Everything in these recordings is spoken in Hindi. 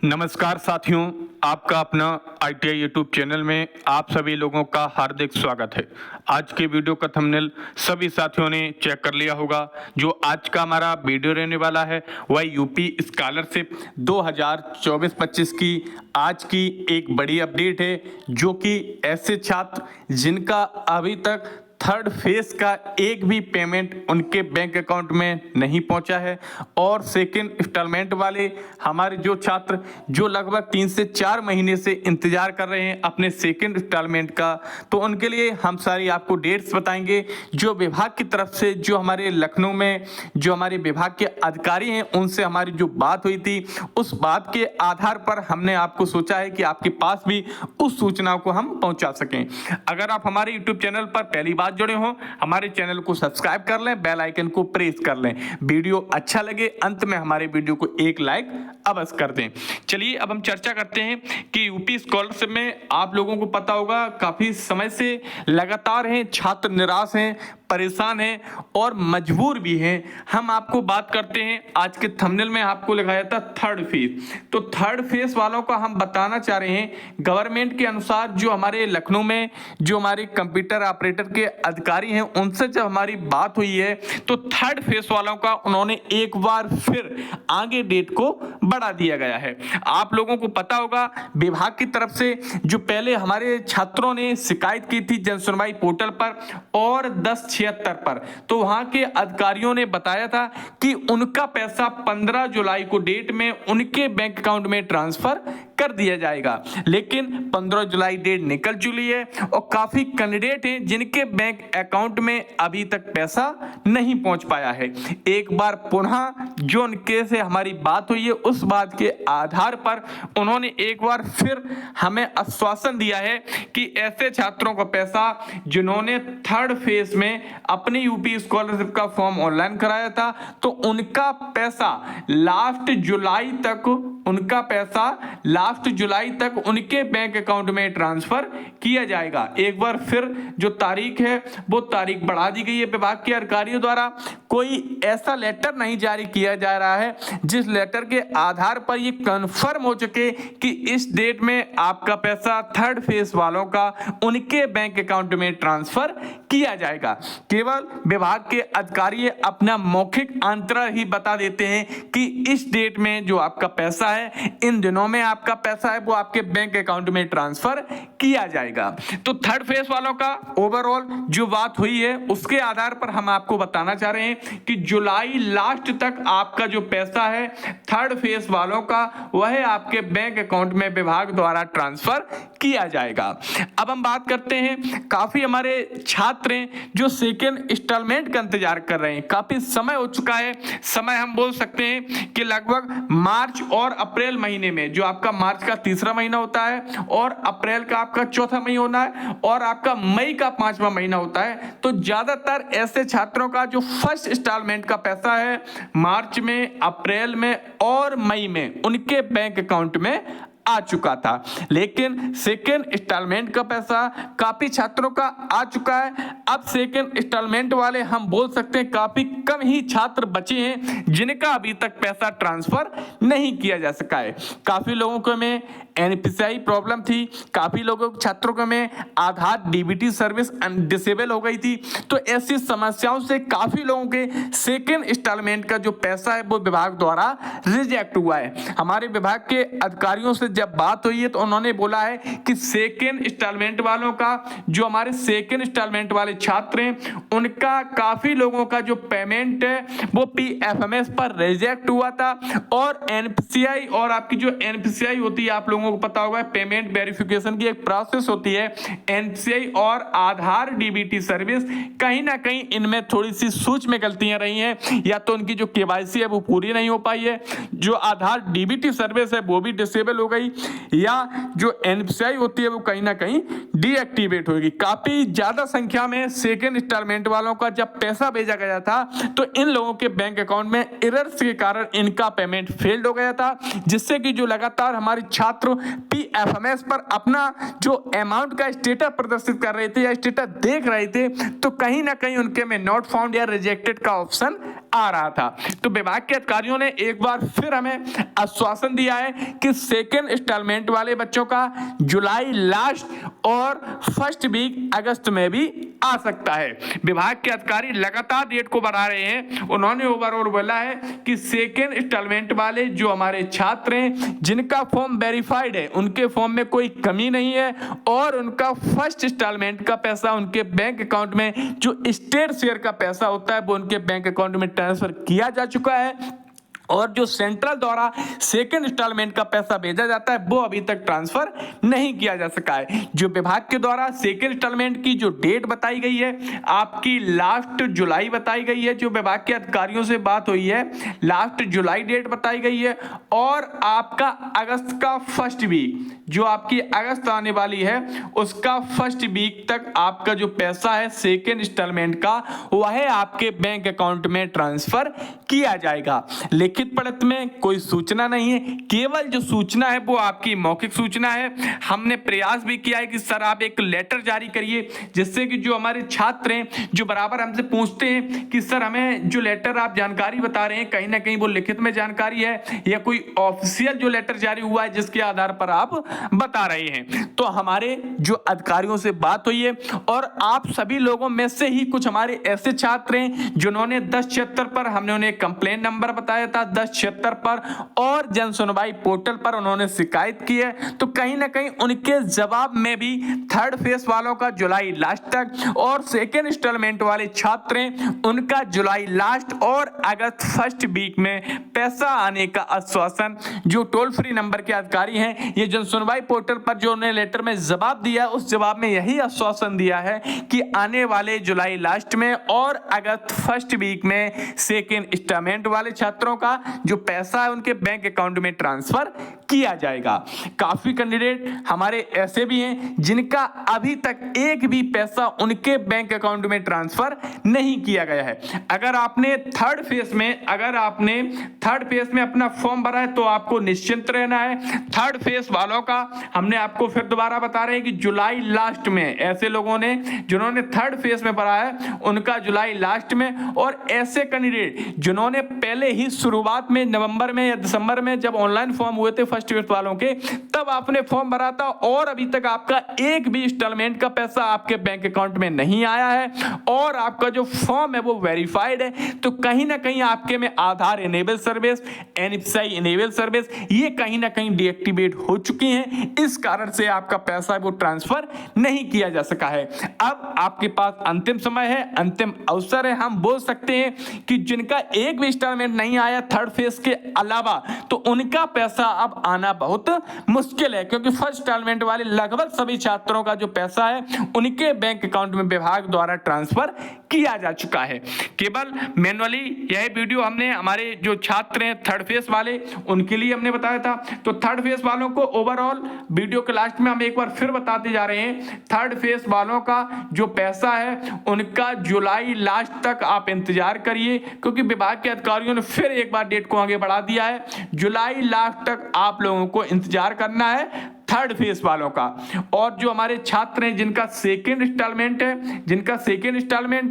नमस्कार साथियों, आपका अपना ITI यूट्यूब चैनल में आप सभी लोगों का हार्दिक स्वागत है। आज के वीडियो का थंबनेल सभी साथियों ने चेक कर लिया होगा। जो आज का हमारा वीडियो रहने वाला है वह यूपी स्कॉलरशिप 2024-25 की आज की एक बड़ी अपडेट है, जो कि ऐसे छात्र जिनका अभी तक थर्ड फेज का एक भी पेमेंट उनके बैंक अकाउंट में नहीं पहुंचा है और सेकंड इंस्टॉलमेंट वाले हमारे जो छात्र जो लगभग 3 से 4 महीने से इंतजार कर रहे हैं अपने सेकंड इंस्टॉलमेंट का, तो उनके लिए हम सारी आपको डेट्स बताएंगे। जो विभाग की तरफ से जो हमारे लखनऊ में जो हमारे विभाग के अधिकारी हैं उनसे हमारी जो बात हुई थी, उस बात के आधार पर हमने आपको सोचा है कि आपके पास भी उस सूचनाओं को हम पहुंचा सकें। अगर आप हमारे यूट्यूब चैनल पर पहली बार जुड़े हो, हमारे चैनल को सब्सक्राइब कर लें, बेल आइकन को प्रेस कर लें। वीडियो अच्छा लगे अंत में हमारे वीडियो को एक लाइक अवश्य कर दें। चलिए अब हम चर्चा करते हैं कि यूपी स्कॉलरशिप में आप लोगों को पता होगा काफी समय से लगातार हैं छात्र निराश हैं, परेशान हैं और मजबूर भी हैं। हम आपको बात करते हैं, आज के थंबनेल में आपको लिखाया था थर्ड फेज, तो थर्ड फेज वालों का हम बताना चाह रहे हैं गवर्नमेंट के अनुसार। जो हमारे लखनऊ में जो हमारे कंप्यूटर ऑपरेटर के अधिकारी हैं उनसे जब हमारी बात हुई है, तो थर्ड फेज वालों का उन्होंने एक बार फिर आगे डेट को बढ़ा दिया गया है। आप लोगों को पता होगा विभाग की तरफ से जो पहले हमारे छात्रों ने शिकायत की थी जन सुनवाई पोर्टल पर और 1076 पर, तो वहां के अधिकारियों ने बताया था कि उनका पैसा 15 जुलाई को डेट में उनके बैंक अकाउंट में ट्रांसफर कर दिया जाएगा। लेकिन 15 जुलाई डेट निकल चुकी है और काफी कैंडिडेट हैं जिनके बैंक अकाउंट में अभी तक पैसा नहीं पहुंच पाया है। एक बार पुनः जो उनके से हमारी बात हुई है उस बात के आधार पर उन्होंने एक बार फिर हमें आश्वासन दिया है कि ऐसे छात्रों का पैसा जिन्होंने थर्ड फेज में अपनी यूपी स्कॉलरशिप का फॉर्म ऑनलाइन कराया था, तो उनका पैसा लास्ट जुलाई तक उनके बैंक अकाउंट में ट्रांसफर किया जाएगा। एक बार फिर जो तारीख है वो तारीख बढ़ा दी गई है विभाग के अधिकारियों द्वारा। कोई ऐसा लेटर नहीं जारी किया जा रहा है जिस लेटर के आधार पर ये कंफर्म हो चुके कि इस डेट में आपका पैसा थर्ड फेज वालों का उनके बैंक अकाउंट में ट्रांसफर किया जाएगा। केवल विभाग के अधिकारी अपना मौखिक अंतरा ही बता देते हैं कि इस डेट में जो आपका पैसा है, इन दिनों में आपका पैसा है वो आपके बैंक अकाउंट में ट्रांसफर किया जाएगा। तो थर्ड फेज वालों का ओवरऑल जो बात हुई है उसके आधार पर हम आपको बताना चाह रहे हैं कि जुलाई लास्ट तक आपका जो पैसा है थर्ड फेज वालों का वह आपके बैंक अकाउंट में विभाग द्वारा ट्रांसफर किया जाएगा। अब हम बात करते हैं, काफी हमारे छात्र हैं जो सेकेंड इंस्टॉलमेंट का इंतजार कर रहे हैं। काफी समय हो चुका है, समय हम बोल सकते हैं कि लगभग मार्च और अप्रैल महीने में, जो आपका मार्च का तीसरा महीना होता है और अप्रैल का आपका चौथा महीना होना है और आपका मई का 5वां महीना होता है, तो ज्यादातर ऐसे छात्रों का जो फर्स्ट इंस्टॉलमेंट का पैसा है मार्च में, अप्रैल में और मई में उनके बैंक अकाउंट में आ चुका था। लेकिन सेकेंड इंस्टॉलमेंट का पैसा काफी छात्रों का आ चुका है। अब सेकेंड इंस्टॉलमेंट वाले हम बोल सकते हैं काफी कम ही छात्र बचे हैं जिनका अभी तक पैसा ट्रांसफर नहीं किया जा सका है। काफी लोगों को में एनपीसीआई प्रॉब्लम थी, काफी लोगों छात्रों को में आधार डीबीटी सर्विस डिसेबल हो गई थी, तो ऐसी समस्याओं से काफी लोगों के सेकेंड इंस्टॉलमेंट का जो पैसा है वो विभाग द्वारा रिजेक्ट हुआ है। हमारे विभाग के अधिकारियों से जब बात हुई है तो उन्होंने बोला है कि सेकेंड इंस्टॉलमेंट वालों का जो हमारे सेकेंड इंस्टॉलमेंट वाले छात्र हैं उनका काफी लोगों का जो पेमेंट है वो पीएफएमएस पर रिजेक्ट हुआ था और एनपीसीआई और आपकी जो एनपीसीआई होती है आप लोगों को पता होगा पेमेंट वेरिफिकेशन की एक प्रोसेस होती है। एनपीसीआई और आधार डीबीटी सर्विस कहीं ना कहीं इनमें थोड़ी सी सूक्ष्म गलतियां रही हैं, या तो उनकी जो केवाईसी है वो पूरी नहीं हो पाई है, जो आधार डीबीटी सर्विस है वो भी डिसेबल हो गई, या जो एनपीसीआई होती है वो कहीं ना कहीं डीएक्टिवेट होगी। काफी ज्यादा संख्या में सेकेंड इंस्टॉलमेंट वालों का जब पैसा भेजा गया था तो इन लोगों के बैंक अकाउंट में एरर्स के कारण इनका पेमेंट फेल्ड हो गया था, जिससे कि जो लगातार हमारे छात्र पीएफएमएस पर अपना जो अमाउंट का स्टेटस प्रदर्शित कर रहे थे या स्टेटस देख रहे थे, तो कहीं ना कहीं उनके में नॉट फाउंड या रिजेक्टेड का ऑप्शन आ रहा था। तो विभाग के अधिकारियों ने एक बार फिर हमें आश्वासन दिया है कि सेकेंड इंस्टॉलमेंट वाले बच्चों का जुलाई लास्ट और फर्स्ट वीक अगस्त में भी आ सकता है। विभाग के अधिकारी लगातार डेट को बढ़ा रहे हैं। उन्होंने ओवरऑल बोला है कि सेकेंड इंस्टॉलमेंट वाले जो हमारे छात्र हैं जिनका फॉर्म वेरीफाइड है उनके फॉर्म में कोई कमी नहीं है और उनका फर्स्ट इंस्टॉलमेंट का पैसा उनके बैंक अकाउंट में जो स्टेट शेयर का पैसा होता है वो उनके बैंक अकाउंट में ट्रांसफर किया जा चुका है और जो सेंट्रल द्वारा सेकेंड इंस्टॉलमेंट का पैसा भेजा जाता है वो अभी तक ट्रांसफर नहीं किया जा सका है। जो विभाग के द्वारा सेकेंड इंस्टॉलमेंट की जो डेट बताई गई है आपकी लास्ट जुलाई बताई गई है। जो विभाग के अधिकारियों से बात हुई है लास्ट जुलाई डेट बताई गई है और आपका अगस्त का फर्स्ट वीक जो आपकी अगस्त आने वाली है उसका फर्स्ट वीक तक आपका जो पैसा है सेकेंड इंस्टॉलमेंट का वह आपके बैंक अकाउंट में ट्रांसफर किया जाएगा। लिखित पढ़त में कोई सूचना नहीं है, केवल जो सूचना है वो आपकी मौखिक सूचना है। हमने प्रयास भी किया है कि सर आप एक लेटर जारी करिए जिससे कि जो हमारे छात्र हैं जो बराबर हमसे पूछते हैं कि सर हमें जो लेटर आप जानकारी बता रहे हैं कहीं ना कहीं वो लिखित में जानकारी है या कोई ऑफिशियल जो लेटर जारी हुआ है जिसके आधार पर आप बता रहे हैं। तो हमारे जो अधिकारियों से बात हुई है और आप सभी लोगों में से ही कुछ हमारे ऐसे छात्र हैं जिन्होंने 1076 पर हमने उन्हें कंप्लेन नंबर बताया था 1076 पर और जन सुनवाई पोर्टल पर उन्होंने शिकायत की है। तो कहीं ना कहीं उनके जवाब में भी थर्ड फेज वालों का जुलाई लास्ट तक और सेकेंड इंस्टॉलमेंट वाले छात्र हैं उनका जुलाई लास्ट और अगस्त फर्स्ट वीक में पैसा आने का आश्वासन जो टोल फ्री नंबर के अधिकारी हैं ये जन सुनवाई पोर्टल पर जो उन्हें लेटर में जवाब दिया उस जवाब में यही आश्वासन दिया है कि आने वाले जुलाई लास्ट में और अगस्त फर्स्ट वीक में सेकेंड इंस्टॉलमेंट वाले छात्रों का जो पैसा है उनके बैंक अकाउंट में ट्रांसफर किया जाएगा। काफी कैंडिडेट हमारे ऐसे भी हैं जिनका अभी तक एक भी पैसा उनके बैंक अकाउंट में ट्रांसफर नहीं किया गया है। अगर आपने थर्ड फेज में अपना फॉर्म भरा है तो आपको निश्चिंत रहना है। थर्ड फेज वालों का हमने आपको फिर दोबारा बता रहे हैं कि जुलाई लास्ट में ऐसे लोगों ने जिन्होंने थर्ड फेज में भरा है उनका जुलाई लास्ट में और ऐसे कैंडिडेट जिन्होंने पहले ही शुरुआत में नवंबर में या दिसंबर में जब ऑनलाइन फॉर्म हुए थे फर्स्ट ईयर वालों के तब आपने फॉर्म भरा था और अभी तक आपका एक भी इंस्टॉलमेंट का पैसा आपके बैंक अकाउंट में नहीं आया है और आपका जो फॉर्म है वो वेरीफाइड है तो कहीं ना कहीं आपके में आधार इनेबल सर्विस एनएफसीआई इनेबल सर्विस ये कहीं ना कहीं डीएक्टिवेट हो चुकी हैं। इस कारण से आपका पैसा वो ट्रांसफर नहीं किया जा सका है। अब आपके पास अंतिम समय है, अंतिम अवसर है। हम बोल सकते हैं कि जिनका एक भी इंस्टॉलमेंट नहीं आया थर्ड फेज के अलावा तो उनका पैसा अब आना बहुत मुश्किल है क्योंकि फर्स्ट इंस्टॉलमेंट वाले लगभग सभी छात्रों का जो पैसा है उनके बैंक अकाउंट में विभाग द्वारा ट्रांसफर किया जा चुका है। केवल मैनुअली यह वीडियो हमने हमारे जो छात्र हैं थर्ड फेज वाले उनके लिए हमने बताया था। तो थर्ड फेज वालों को ओवरऑल वीडियो के लास्ट में हम एक बार फिर बताते जा रहे हैं। थर्ड फेज वालों का जो पैसा है उनका जुलाई लास्ट तक आप इंतजार करिए क्योंकि विभाग के अधिकारियों ने फिर एक बार डेट को आगे बढ़ा दिया है। जुलाई लास्ट तक आप लोगों को इंतजार करना है थर्ड फेज वालों का। और जो हमारे छात्र हैं जिनका सेकेंड इंस्टॉलमेंट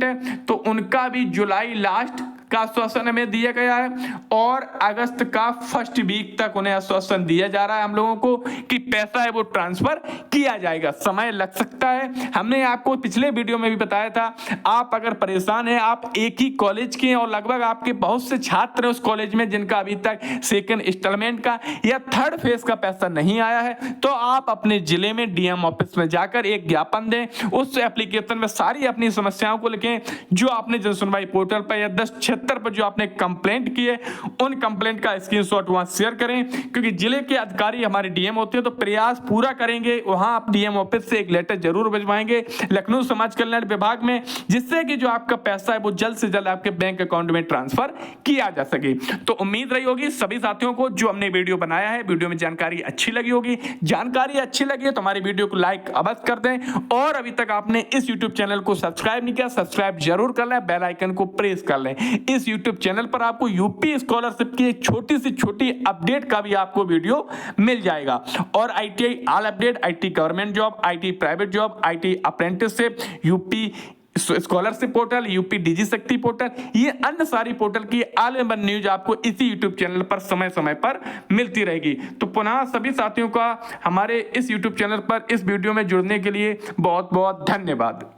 है तो उनका भी जुलाई लास्ट का आश्वासन हमें दिया गया है और अगस्त का फर्स्ट वीक तक उन्हें आश्वासन दिया जा रहा है हम लोगों को कि पैसा है वो ट्रांसफर किया जाएगा। समय लग सकता है, हमने आपको पिछले वीडियो में भी बताया था। आप अगर परेशान हैं, आप एक ही कॉलेज के हैं और लगभग आपके बहुत से छात्र हैं उस कॉलेज में जिनका अभी तक सेकेंड इंस्टॉलमेंट का या थर्ड फेज का पैसा नहीं आया है, तो आप अपने जिले में डीएम ऑफिस में जाकर एक ज्ञापन दें। उस एप्लीकेशन में सारी अपनी समस्याओं को लिखें जो आपने जन सुनवाई पोर्टल पर या 1076 पर जो आपने कंप्लेंट की है उन कंप्लेंट का स्क्रीनशॉट वहां शेयर करें क्योंकि जिले के अधिकारी हमारे डीएम होते हैं तो प्रयास पूरा करेंगे। वहां आप डीएम ऑफिस से एक लेटर जरूर भिजवाएंगे लखनऊ समाज कल्याण विभाग में जिससे कि जो आपका पैसा है वो जल्द से जल्द आपके बैंक अकाउंट में ट्रांसफर किया जा सके। तो उम्मीद रही होगी सभी साथियों को जो हमने वीडियो बनाया है वीडियो में जानकारी अच्छी लगी होगी। जानकारी अच्छी लगी है तो हमारी वीडियो को लाइक अवश्य कर दें और अभी तक आपने इस यूट्यूब चैनल को सब्सक्राइब नहीं किया सब्सक्राइब जरूर कर लें, बेल आइकन को प्रेस कर लें। इस यूट्यूब चैनल पर आपको यूपी स्कॉलरशिप की एक छोटी से छोटी अपडेट का भी आपको वीडियो मिल जाएगा और ITI all update, IT government job, IT private job, IT apprenticeship, UP scholarship portal, UP Digi Shakti portal, ये अन्य सारी पोर्टल की ऑल इन वन न्यूज आपको इसी यूट्यूब चैनल पर समय समय पर मिलती रहेगी। तो पुनः सभी साथियों का हमारे इस यूट्यूब चैनल पर इस वीडियो में जुड़ने के लिए बहुत बहुत धन्यवाद।